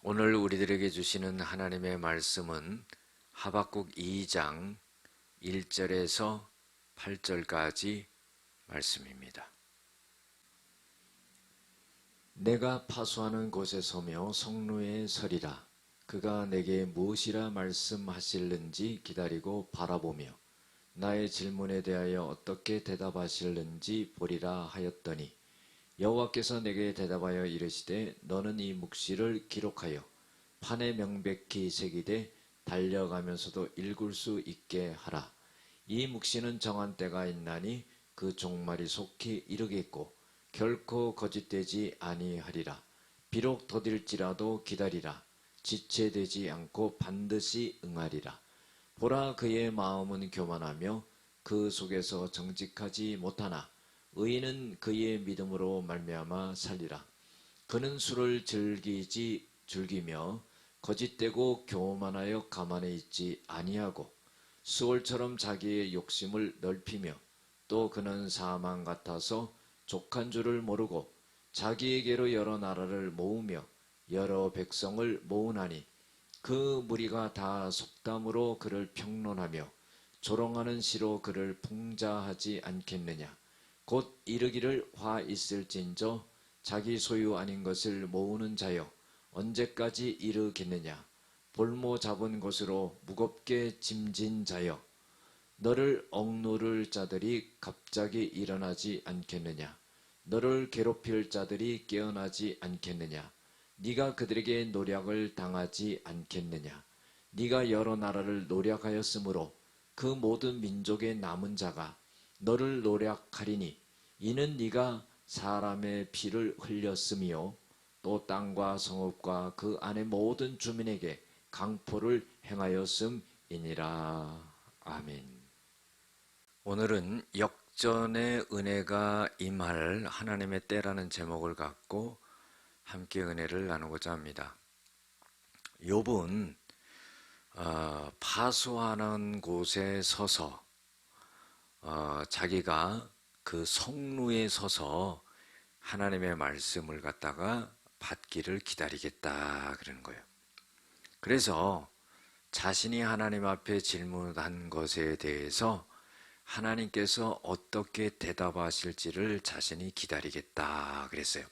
오늘 우리들에게 주시는 하나님의 말씀은 하박국 2장 1절에서 8절까지 말씀입니다. 내가 파수하는 곳에 서며 성루에 서리라. 그가 내게 무엇이라 말씀하실는지 기다리고 바라보며 나의 질문에 대하여 어떻게 대답하실는지 보리라 하였더니 여호와께서 내게 대답하여 이르시되 너는 이 묵시를 기록하여 판에 명백히 새기되 달려가면서도 읽을 수 있게 하라. 이 묵시는 정한 때가 있나니 그 종말이 속히 이르겠고 결코 거짓되지 아니하리라. 비록 더딜지라도 기다리라. 지체되지 않고 반드시 응하리라. 보라, 그의 마음은 교만하며 그 속에서 정직하지 못하나 의인은 그의 믿음으로 말미암아 살리라. 그는 술을 즐기며 거짓되고 교만하여 가만히 있지 아니하고 수월처럼 자기의 욕심을 넓히며 또 그는 사망 같아서 족한 줄을 모르고 자기에게로 여러 나라를 모으며 여러 백성을 모으나니 그 무리가 다 속담으로 그를 평론하며 조롱하는 시로 그를 풍자하지 않겠느냐. 곧 이르기를 화 있을진저 자기 소유 아닌 것을 모으는 자여 언제까지 이르겠느냐. 볼모 잡은 것으로 무겁게 짐진 자여 너를 억누를 자들이 갑자기 일어나지 않겠느냐. 너를 괴롭힐 자들이 깨어나지 않겠느냐. 네가 그들에게 노략을 당하지 않겠느냐. 네가 여러 나라를 노략하였으므로 그 모든 민족의 남은 자가 너를 노략하리니 이는 네가 사람의 피를 흘렸으며 또 땅과 성읍과 그 안의 모든 주민에게 강포를 행하였음이니라. 아멘. 오늘은 역전의 은혜가 임할 하나님의 때라는 제목을 갖고 함께 은혜를 나누고자 합니다. 욥은 파수하는 곳에 서서 자기가 그 성루에 서서 하나님의 말씀을 갖다가 받기를 기다리겠다 그러는 거예요. 그래서 자신이 하나님 앞에 질문한 것에 대해서 하나님께서 어떻게 대답하실지를 자신이 기다리겠다 그랬어요.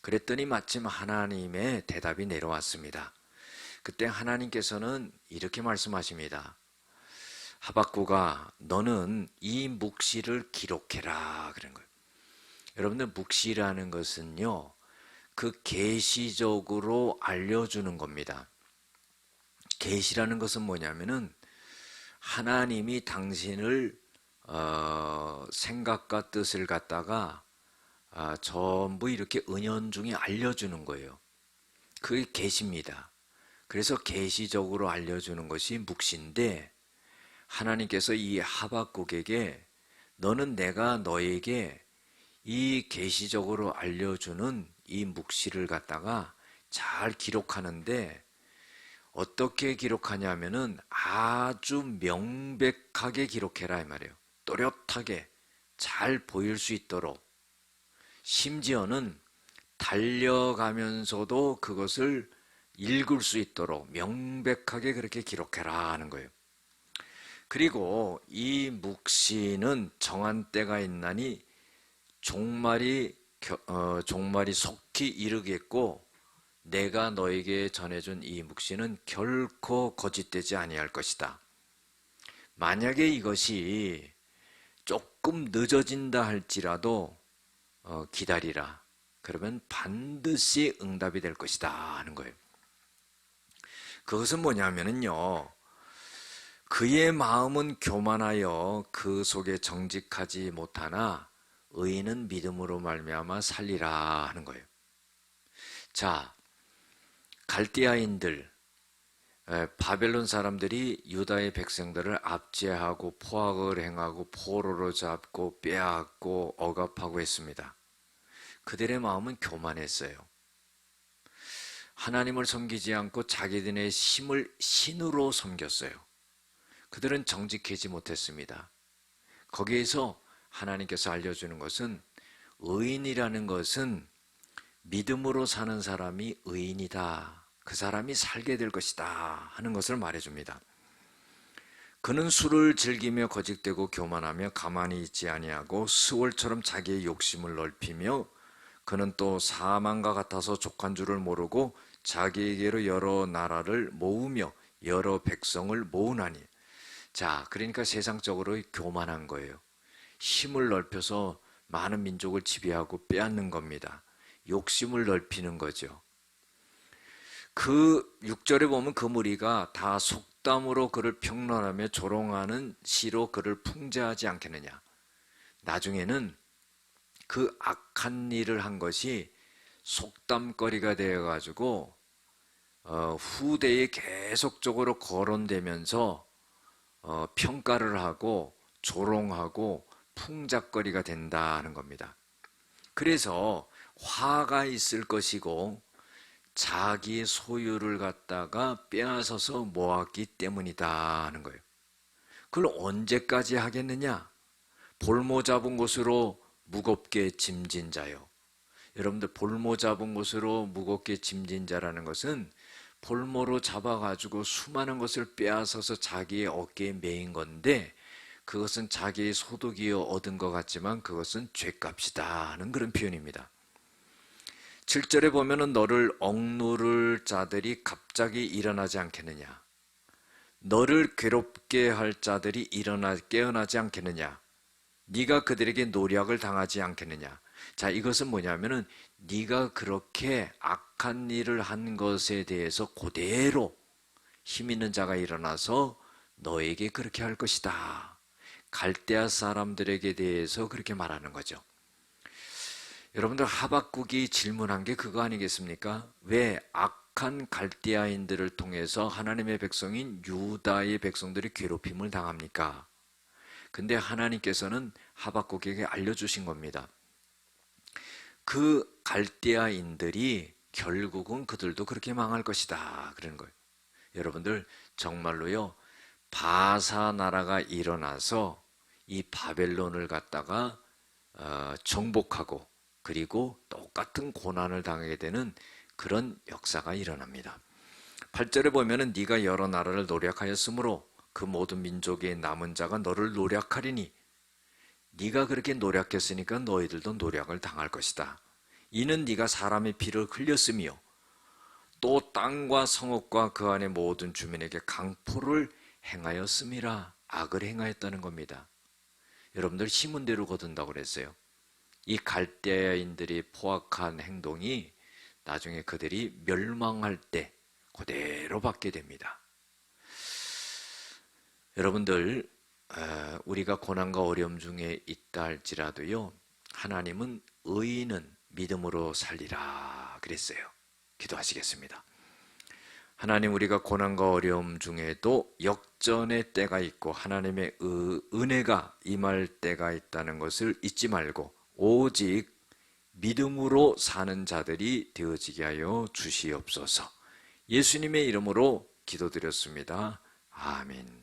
그랬더니 마침 하나님의 대답이 내려왔습니다. 그때 하나님께서는 이렇게 말씀하십니다. 하박국아, 너는 이 묵시를 기록해라 그런 거예요. 여러분들, 묵시라는 것은요, 그 계시적으로 알려주는 겁니다. 계시라는 것은 뭐냐면은 하나님이 당신을 생각과 뜻을 갖다가 전부 이렇게 은연중에 알려주는 거예요. 그게 계시입니다. 그래서 계시적으로 알려주는 것이 묵시인데, 하나님께서 이 하박국에게 너는 내가 너에게 이 계시적으로 알려주는 이 묵시를 갖다가 잘 기록하는데, 어떻게 기록하냐면은 아주 명백하게 기록해라 이 말이에요. 또렷하게 잘 보일 수 있도록, 심지어는 달려가면서도 그것을 읽을 수 있도록 명백하게 그렇게 기록해라 하는 거예요. 그리고 이 묵시는 정한 때가 있나니 종말이 속히 이르겠고 내가 너에게 전해준 이 묵시는 결코 거짓되지 아니할 것이다. 만약에 이것이 조금 늦어진다 할지라도 기다리라. 그러면 반드시 응답이 될 것이다 하는 거예요. 그것은 뭐냐면요, 그의 마음은 교만하여 그 속에 정직하지 못하나 의인은 믿음으로 말미암아 살리라 하는 거예요. 자, 갈대아인들, 바벨론 사람들이 유다의 백성들을 압제하고 포악을 행하고 포로로 잡고 빼앗고 억압하고 했습니다. 그들의 마음은 교만했어요. 하나님을 섬기지 않고 자기들의 힘을 신으로 섬겼어요. 그들은 정직하지 못했습니다. 거기에서 하나님께서 알려주는 것은 의인이라는 것은 믿음으로 사는 사람이 의인이다. 그 사람이 살게 될 것이다 하는 것을 말해줍니다. 그는 술을 즐기며 거짓되고 교만하며 가만히 있지 아니하고 스월처럼 자기의 욕심을 넓히며 그는 또 사망과 같아서 족한 줄을 모르고 자기에게로 여러 나라를 모으며 여러 백성을 모으나니. 자, 그러니까 세상적으로 교만한 거예요. 힘을 넓혀서 많은 민족을 지배하고 빼앗는 겁니다. 욕심을 넓히는 거죠. 그 6절에 보면 그 무리가 다 속담으로 그를 평론하며 조롱하는 시로 그를 풍자하지 않겠느냐. 나중에는 그 악한 일을 한 것이 속담거리가 되어가지고 후대에 계속적으로 거론되면서 평가를 하고 조롱하고 풍작거리가 된다는 겁니다. 그래서 화가 있을 것이고 자기의 소유를 갖다가 빼앗아서 모았기 때문이다 하는 거예요. 그걸 언제까지 하겠느냐? 볼모 잡은 것으로 무겁게 짐진 자요. 여러분들, 볼모 잡은 것으로 무겁게 짐진 자라는 것은 볼모로 잡아가지고 수많은 것을 빼앗아서 자기의 어깨에 메인 건데, 그것은 자기의 소득이여 얻은 것 같지만 그것은 죗값이다 하는 그런 표현입니다. 7절에 보면은 너를 억누를 자들이 갑자기 일어나지 않겠느냐. 너를 괴롭게 할 자들이 깨어나지 않겠느냐. 네가 그들에게 노략을 당하지 않겠느냐. 자, 이것은 뭐냐면은 네가 그렇게 악한 일을 한 것에 대해서 그대로 힘 있는 자가 일어나서 너에게 그렇게 할 것이다. 갈대아 사람들에게 대해서 그렇게 말하는 거죠. 여러분들, 하박국이 질문한 게 그거 아니겠습니까? 왜 악한 갈대아인들을 통해서 하나님의 백성인 유다의 백성들이 괴롭힘을 당합니까? 근데 하나님께서는 하박국에게 알려주신 겁니다. 그 갈대아인들이 결국은 그들도 그렇게 망할 것이다 그러는 거예요. 여러분들, 정말로요, 바사 나라가 일어나서 이 바벨론을 갖다가 정복하고 그리고 똑같은 고난을 당하게 되는 그런 역사가 일어납니다. 8절에 보면은 네가 여러 나라를 노략하였으므로 그 모든 민족의 남은 자가 너를 노략하리니. 네가 그렇게 노략했으니까 너희들도 노략을 당할 것이다. 이는 네가 사람의 피를 흘렸으며 또 땅과 성읍과 그 안의 모든 주민에게 강포를 행하였음이라. 악을 행하였다는 겁니다. 여러분들, 심은 대로 거둔다고 그랬어요. 이 갈대아인들이 포악한 행동이 나중에 그들이 멸망할 때 그대로 받게 됩니다. 여러분들, 우리가 고난과 어려움 중에 있다 할지라도요, 하나님은 의인은 믿음으로 살리라 그랬어요. 기도하시겠습니다. 하나님, 우리가 고난과 어려움 중에도 역전의 때가 있고 하나님의 은혜가 임할 때가 있다는 것을 잊지 말고 오직 믿음으로 사는 자들이 되어지게 하여 주시옵소서. 예수님의 이름으로 기도드렸습니다. 아멘.